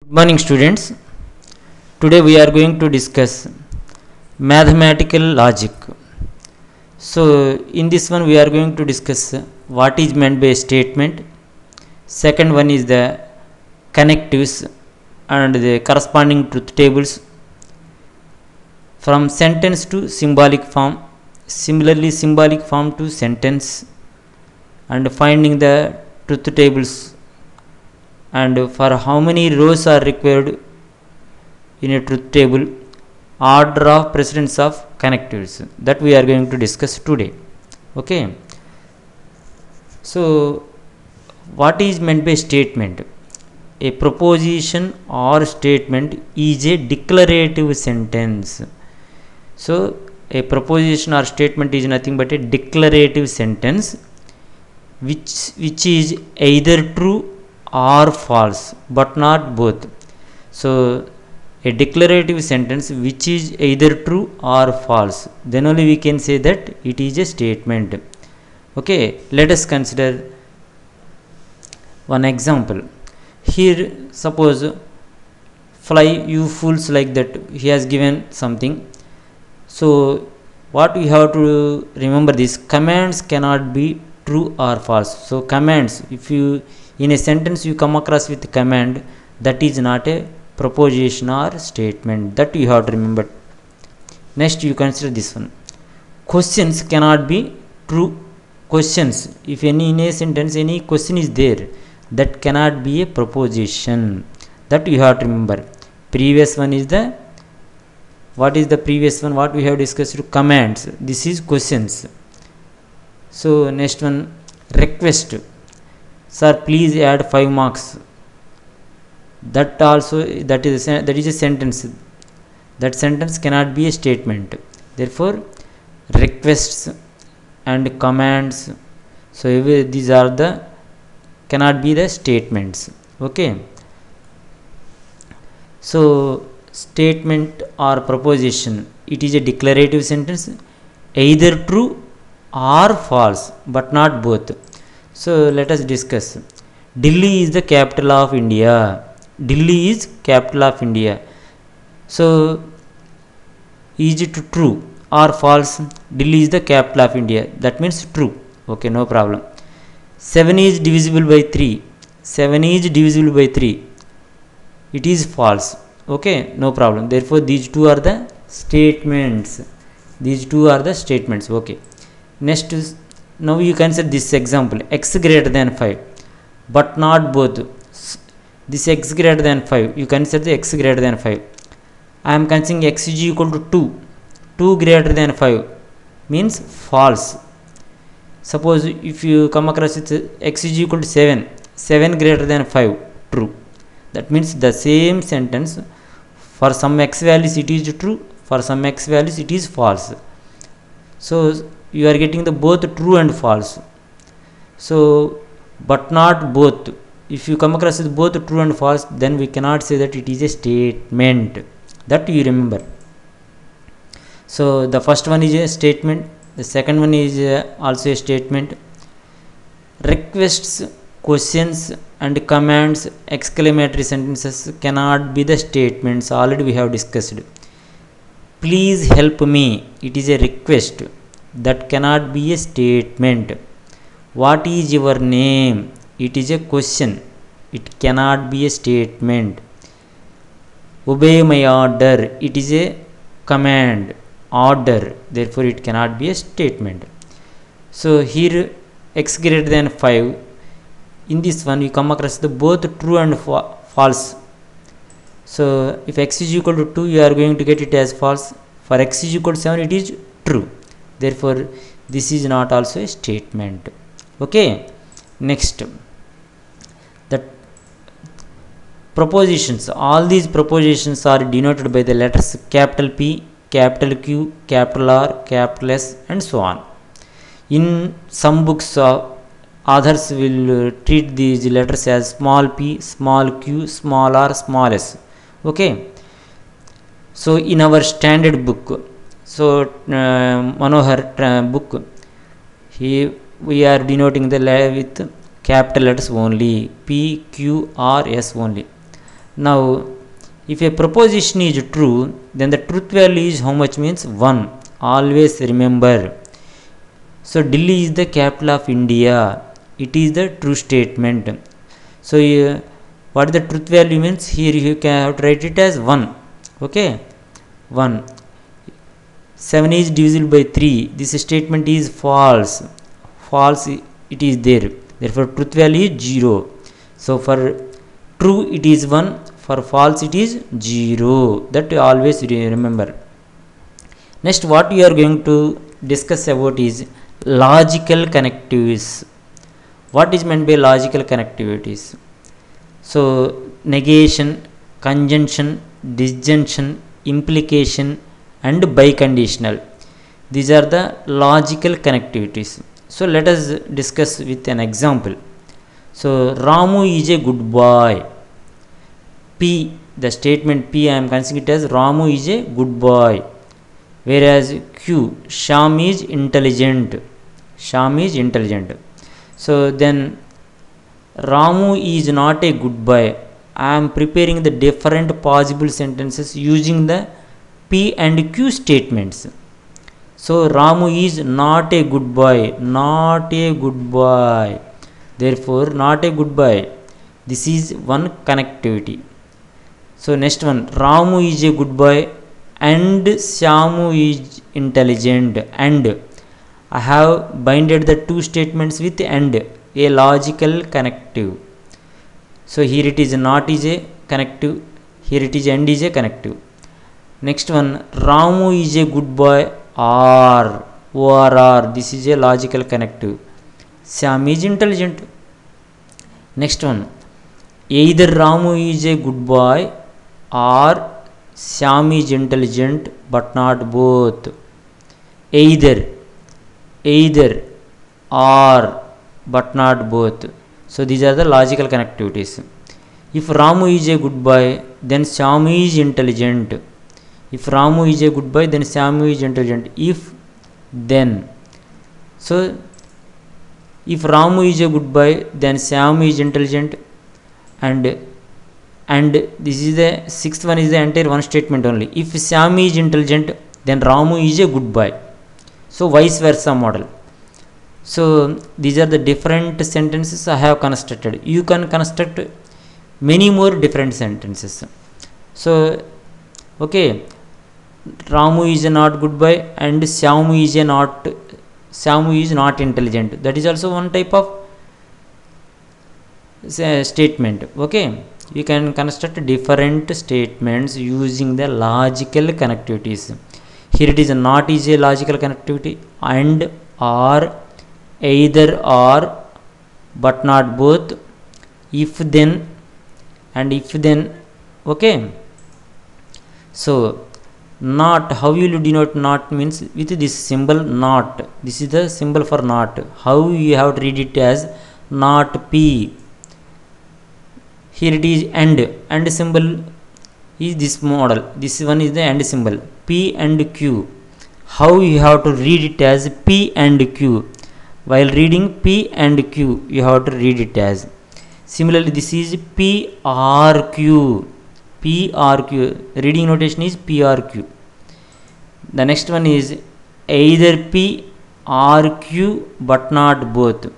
Good morning, students. Today we are going to discuss mathematical logic. So in this one we are going to discuss what is meant by a statement. Second one is the connectives and the corresponding truth tables. From sentence to symbolic form, similarly symbolic form to sentence, and finding the truth tables, and for how many rows are required in a truth table, order of precedence of connectives, that we are going to discuss today. Okay, so what is meant by statement? A proposition or statement is a declarative sentence. So a proposition or statement is nothing but a declarative sentence which is either true or false, but not both. So a declarative sentence which is either true or false, then only we can say that it is a statement. Okay, let us consider one example. Here suppose fly, you fools, like that he has given something. So what we have to remember, this commands cannot be true or false. So commands, if you in a sentence you come across with command, that is not a proposition or statement, that you have to remember. Next you consider this one. Questions cannot be true. Questions, if any in a sentence any question is there, that cannot be a proposition, that you have to remember. Previous one is the, what is the previous one, what we have discussed? Commands. This is questions. So next one, request. Sir, please add 5 marks. That also, that is a sentence. That sentence cannot be a statement. Therefore requests and commands, so these are the cannot be the statements. Okay, so statement or proposition, it is a declarative sentence, either true or false, but not both. So let us discuss. Delhi is the capital of India. Delhi is capital of India. So is it true or false? Delhi is the capital of India, that means true. Okay, no problem. 7 is divisible by 3. 7 is divisible by 3. It is false. Okay, no problem. Therefore these two are the statements. These two are the statements. Okay, next is, now you consider this example, x greater than 5, but not both. This x greater than 5, you consider the x greater than 5. I am considering x is equal to 2. 2 greater than 5 means false. Suppose if you come across with x is equal to 7, 7 greater than 5, true. That means the same sentence, for some x values it is true, for some x values it is false. So you are getting the both true and false. So but not both. If you come across with both true and false, then we cannot say that it is a statement, that you remember. So the first one is a statement, the second one is also a statement. Requests, questions and commands, exclamatory sentences cannot be the statements, already we have discussed. Please help me, it is a request, that cannot be a statement. What is your name? It is a question, it cannot be a statement. Obey my order, it is a command, order, therefore it cannot be a statement. So here x greater than 5, in this one we come across the both true and false. So if x is equal to 2, you are going to get it as false. For x is equal to 7, it is true. Therefore this is not also a statement. Okay, next, the propositions. All these propositions are denoted by the letters capital P, capital Q, capital R, capital S and so on. In some books authors will treat these letters as small p, small q, small r, small s. Okay, so in our standard book, so Manohar book, here we are denoting the with capital letters only, P, Q, R, S only. Now if a proposition is true, then the truth value is how much? Means 1. Always remember. So Delhi is the capital of India. It is the true statement. So what is the truth value? Means here you can have to write it as 1. Okay, 1. 7 is divisible by 3. This statement is false. False it is there. Therefore truth value is 0. So for true it is 1. For false it is 0. That you always remember. Next what we are going to discuss about is logical connectivities. What is meant by logical connectivities? So negation, conjunction, disjunction, implication and biconditional. These are the logical connectivities. So let us discuss with an example. So Ramu is a good boy. P, the statement P I am considering it as Ramu is a good boy. Whereas Q, Shyam is intelligent. Shyam is intelligent. So then Ramu is not a good boy. I am preparing the different possible sentences using the P and Q statements. So Ramu is not a good boy. Not a good boy. Therefore not a good boy. This is one connectivity. So next one, Ramu is a good boy and Syamu is intelligent. And I have binded the two statements with and, a logical connective. So here it is not is a connective, here it is and is a connective. Next one, Ramu is a good boy or ORR. This is a logical connective. Shyam is intelligent. Next one, either Ramu is a good boy or Shyam is intelligent, but not both. Either or but not both. So these are the logical connectivities. If Ramu is a good boy, then Shyam is intelligent. If Ramu is a good boy, then Shyam is intelligent. If then, so if Ramu is a good boy, then Shyam is intelligent. And this is the sixth one is the entire one statement only. If Shyam is intelligent, then Ramu is a good boy. So vice versa model. So these are the different sentences I have constructed. You can construct many more different sentences. So okay, Ramu is a not good boy and Shyam is not intelligent. That is also one type of statement. Okay, you can construct different statements using the logical connectivities. Here it is not is a logical connectivity, and or, either or but not both, if then and if then. Okay, so not, how will you denote not? Means with this symbol not. This is the symbol for not. How you have to read it as not P. Here it is and symbol is this model. This one is the and symbol, P and Q. How you have to read it as P and Q. While reading P and Q, you have to read it as. Similarly, this is PRQ. PRQ. Reading notation is PRQ. The next one is either P or Q but not both.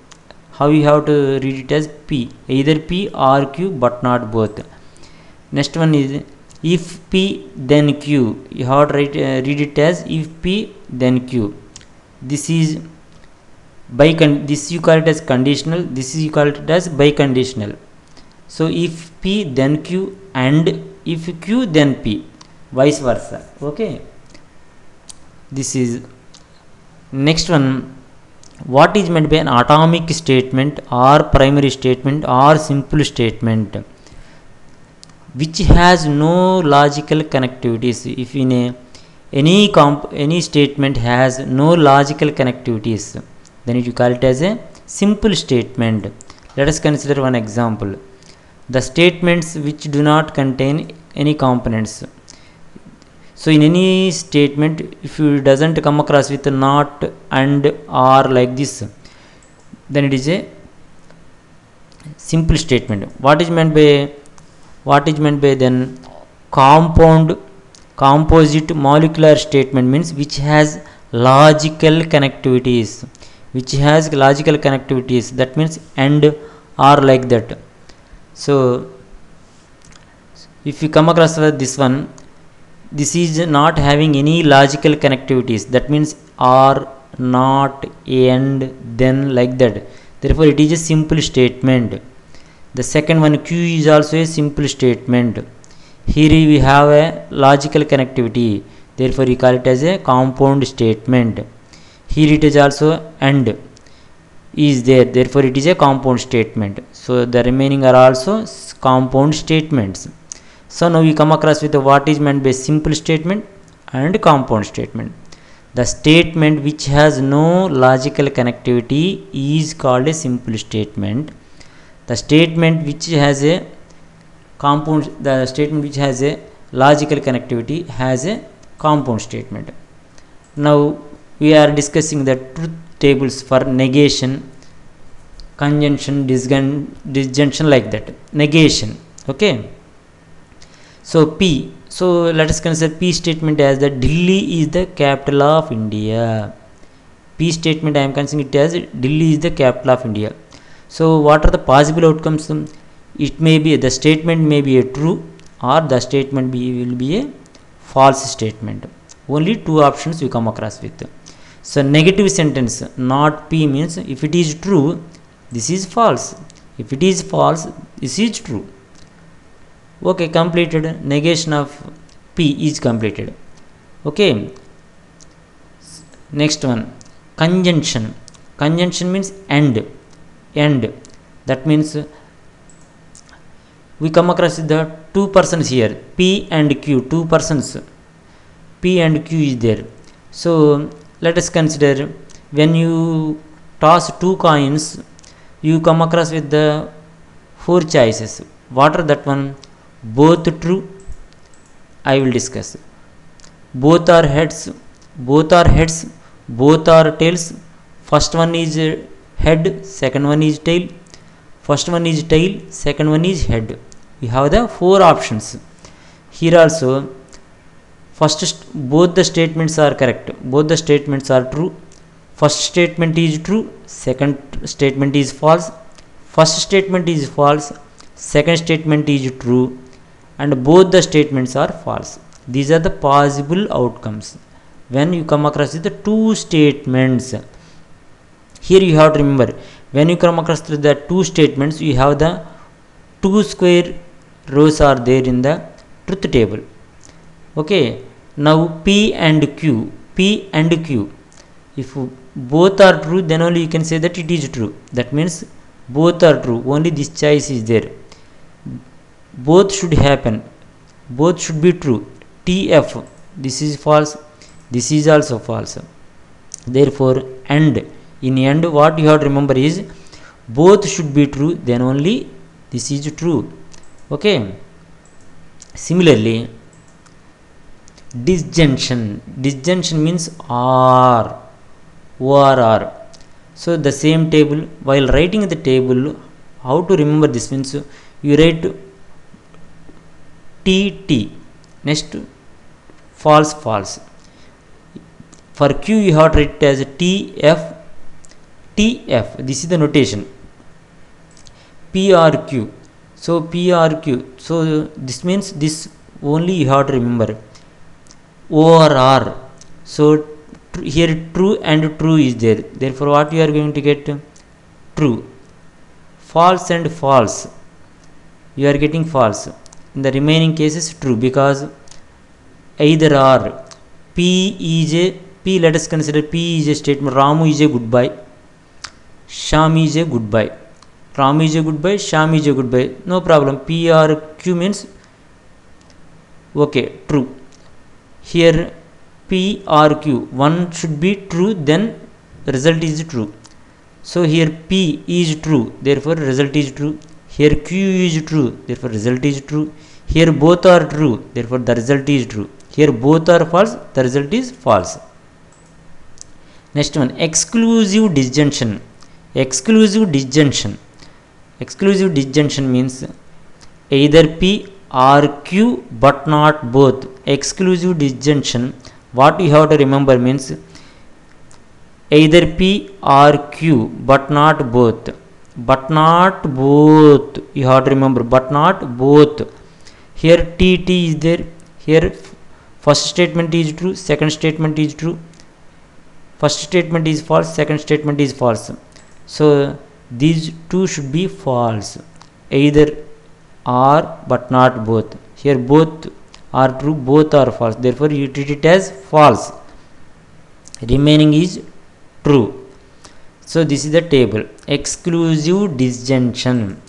How you have to read it as P, either P or Q but not both. Next one is if P then Q. You have to read it as if P then Q. This is this you call it as conditional. This is you call it as biconditional. So if P then Q and if Q then P, vice versa. Okay, this is next one. What is meant by an atomic statement or primary statement or simple statement which has no logical connectivities? If in any statement has no logical connectivities, then you call it as a simple statement. Let us consider one example. The statements which do not contain any components. So in any statement, if you doesn't come across with not and or like this, then it is a simple statement. What is meant by What is meant by then? Compound composite molecular statement means which has logical connectivities, that means and or like that. So if you come across with this one, this is not having any logical connectivities, that means or not and then like that, therefore it is a simple statement. The second one, q is also a simple statement. Here we have a logical connectivity, therefore we call it as a compound statement. Here it is also and is there, therefore it is a compound statement. So the remaining are also compound statements. So now we come across with what is meant by simple statement and compound statement. The statement which has no logical connectivity is called a simple statement. The statement which has a logical connectivity has a compound statement. Now we are discussing the truth tables for negation, conjunction, disjunction like that. Negation, okay. So P, so let us consider P statement as that Delhi is the capital of India. P statement I am considering it as Delhi is the capital of India. So what are the possible outcomes? It may be, the statement may be a true or the statement will be a false statement. Only two options we come across with. So negative sentence not P means if it is true, this is false. If it is false, this is true. Okay, completed. Negation of P is completed. Okay. Next one, conjunction. Conjunction means and. That means we come across the two persons here, P and Q, two persons, P and Q is there. So let us consider, when you toss two coins, you come across with the four choices. What are that one? Both true, I will discuss. Both are heads, both are tails. First one is head, second one is tail. First one is tail, second one is head. We have the four options. Here also, both the statements are correct, both the statements are true. First statement is true, second statement is false. First statement is false, second statement is true, and both the statements are false. These are the possible outcomes when you come across with the two statements. Here you have to remember, when you come across the two statements, you have the two square rows are there in the truth table. Okay, now P and Q, if both are true, then only you can say that it is true. That means both are true, only this choice is there. Both should happen, both should be true. TF, this is false, this is also false. Therefore and, in end what you have to remember is both should be true, then only this is true. Okay. Similarly, disjunction means or or. So the same table, while writing the table, how to remember this means you write TT, next false. For Q you have to write it as TF. This is the notation. PRQ. So PRQ. So this means this only you have to remember. OR. So here true and true is there. Therefore what you are going to get? True. False and false, you are getting false. In the remaining cases true, because either or. Let us consider P is a statement. Ramu is a goodbye, Sham is a goodbye. Ram is a goodbye, Sham is a goodbye, no problem. P or Q means okay, true. Here P or Q, one should be true, then result is true. So here P is true, therefore result is true. Here Q is true, therefore result is true. Here both are true, therefore the result is true. Here both are false, the result is false. Next one, exclusive disjunction means either p or q but not both. Exclusive disjunction, what you have to remember means either p or q but not both. But not both, you have to remember, but not both. Here t is there. Here first statement is true, second statement is true. First statement is false, second statement is false. So these two should be false. Either or but not both. Here both are true, both are false, therefore you treat it as false. Remaining is true. So this is the table. Exclusive disjunction.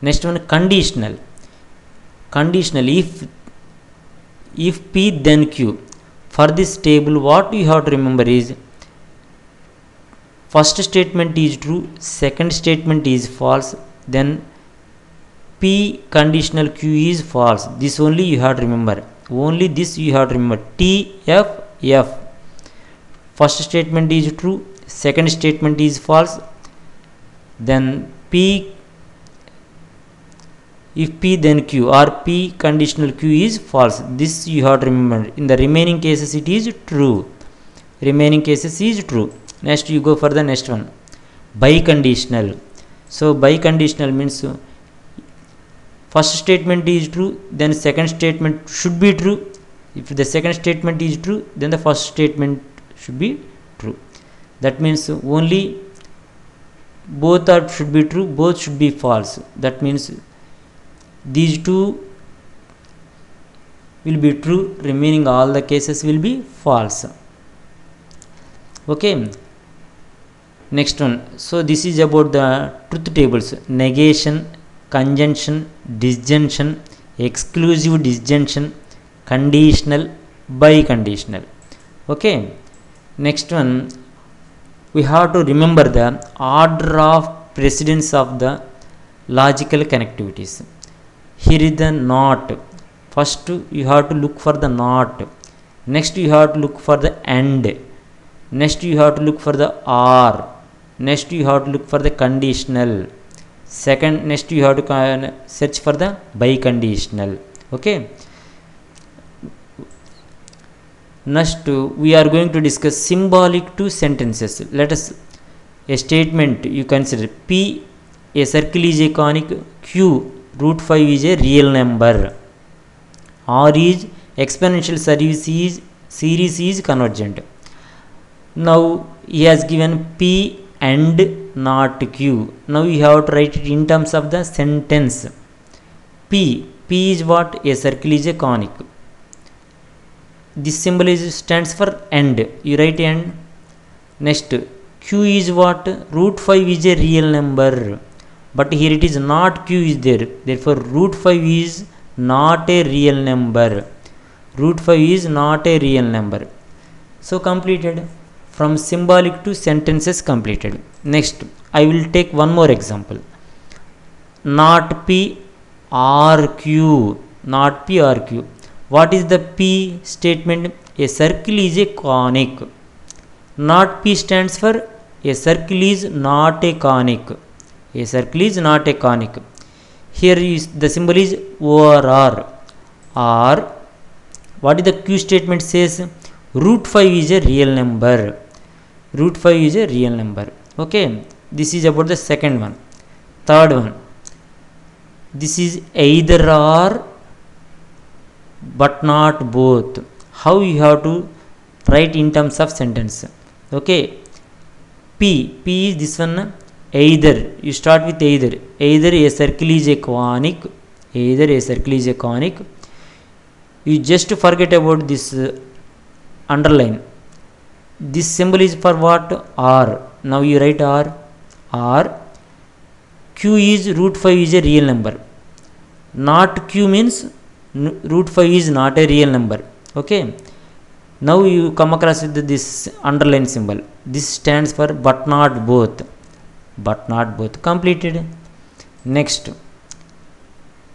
Next one, conditional. Conditional, if p then q. For this table what you have to remember is first statement is true, second statement is false, then p conditional q is false. This only you have to remember. Only this you have to remember. T f f. First statement is true, second statement is false, then p, if p then q or p conditional q is false. This you have to remember. In the remaining cases it is true. Remaining cases is true. Next you go for the next one, biconditional. So biconditional means first statement is true, then second statement should be true. If the second statement is true, then the first statement should be true. That means only both are should be true, both should be false. That means these two will be true, remaining all the cases will be false. Okay, next one. So this is about the truth tables: negation, conjunction, disjunction, exclusive disjunction, conditional, biconditional. Okay, next one, we have to remember the order of precedence of the logical connectivities. Here is the not. First you have to look for the not, next you have to look for the and, next you have to look for the or, next you have to look for the conditional, second next you have to search for the biconditional. Okay, next we are going to discuss symbolic to sentences. Let us, a statement you consider: p, a circle is a conic, q root 5 is a real number, r is exponential series is convergent. Now he has given p and not q. Now you have to write it in terms of the sentence. p is what? A circle is a conic. This symbol stands for and, you write and. Next q is what? Root 5 is a real number, but here it is not q is there, therefore root 5 is not a real number. Root 5 is not a real number. So completed. From symbolic to sentences completed. Next I will take one more example. Not p or q. Not p or q. What is the p statement? A circle is a conic. Not p stands for a circle is not a conic. A circle is not a conic. Here is the symbol is O or R. Or what is the q statement says? Root 5 is a real number. Root 5 is a real number. Okay, this is about the second one. Third one, this is either or but not both. How you have to write in terms of sentence? Okay, p is this one, either. You start with either. Either a circle is a conic. Either a circle is a conic. You just forget about this underline. This symbol is for what? R. Now you write R. R. Q is root 5 is a real number. Not q means root 5 is not a real number. Okay, now you come across with this underline symbol. This stands for but not both. But not both. Completed. Next,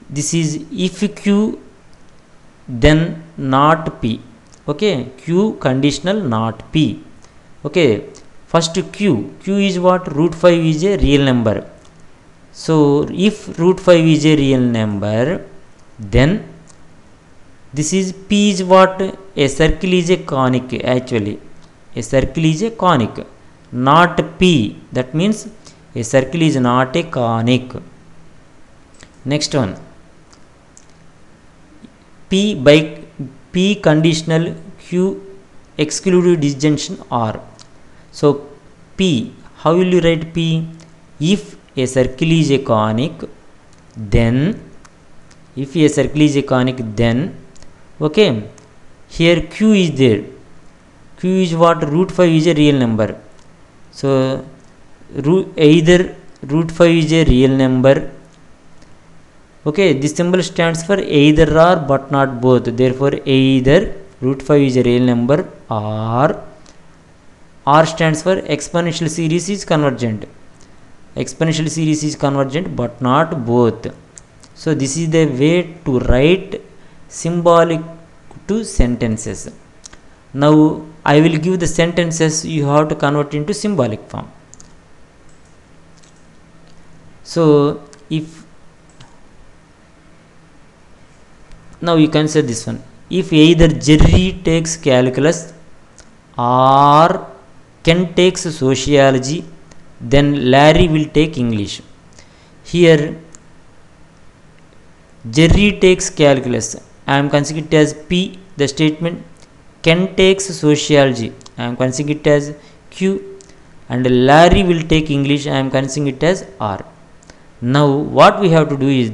this is if q then not p. Okay, q conditional not p. Okay, first q is what? Root 5 is a real number. So if root 5 is a real number, then this is P is what? A circle is a conic. Actually a circle is a conic, not P. That means a circle is not a conic. Next one, P by P conditional Q exclusive disjunction R. So P, how will you write P? If a circle is a conic, then if a circle is a conic, then okay, here Q is there. Q is what? Root 5 is a real number. So either root 5 is a real number. Okay, this symbol stands for either or but not both. Therefore either root 5 is a real number or R stands for exponential series is convergent. Exponential series is convergent but not both. So this is the way to write symbolic to sentences. Now I will give the sentences, you have to convert into symbolic form. So if now you can say this one, if either Jerry takes calculus or Ken takes sociology, then Larry will take English. Here Jerry takes calculus, I am considering it as P, the statement. Ken takes sociology, I am considering it as Q, and Larry will take English, I am considering it as R. Now what we have to do is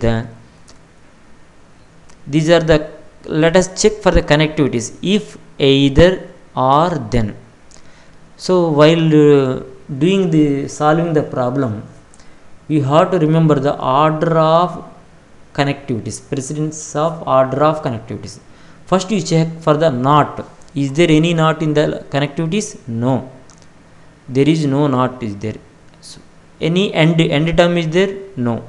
these are the, let us check for the connectivities, if, either, or, then. So while doing the solving the problem, you have to remember the order of connectivities, precedence of order of connectivities. First you check for the not. Is there any not in the connectivities? No, there is no not is there. So any end term is there? No.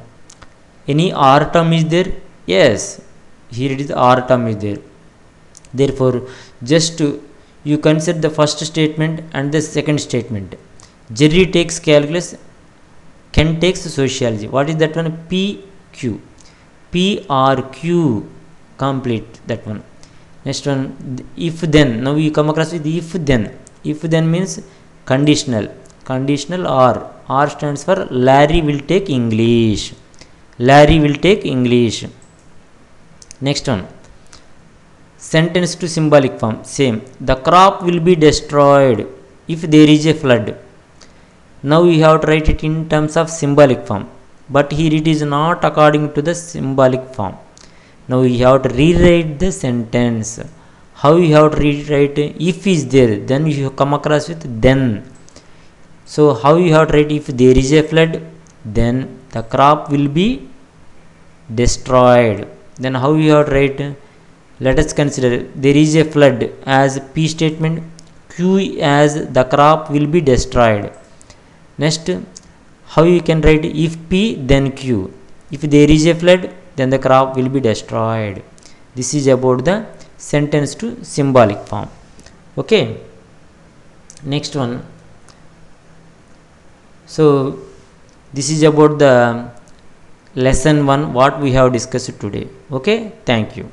Any R term is there? Yes, here it is, R term is there. Therefore just you consider the first statement and the second statement. Jerry takes calculus, Ken takes sociology. What is that one? P, Q. P or Q, complete that one. Next one, if then. Now you come across with if then. If then means conditional. Conditional or. R stands for Larry will take English. Larry will take English. Next one, sentence to symbolic form. Same. The crop will be destroyed if there is a flood. Now we have to write it in terms of symbolic form, but here it is not according to the symbolic form. Now we have to rewrite the sentence. How you have to rewrite? If is there, then you come across with then. So how you have to write? If there is a flood, then the crop will be destroyed. Then how you have to write? Let us consider there is a flood as P statement, Q as the crop will be destroyed. Next, how you can write? If P, then Q. If there is a flood, then the crop will be destroyed. This is about the sentence to symbolic form. Okay. Next one. So this is about the lesson 1 what we have discussed today. Okay. Thank you.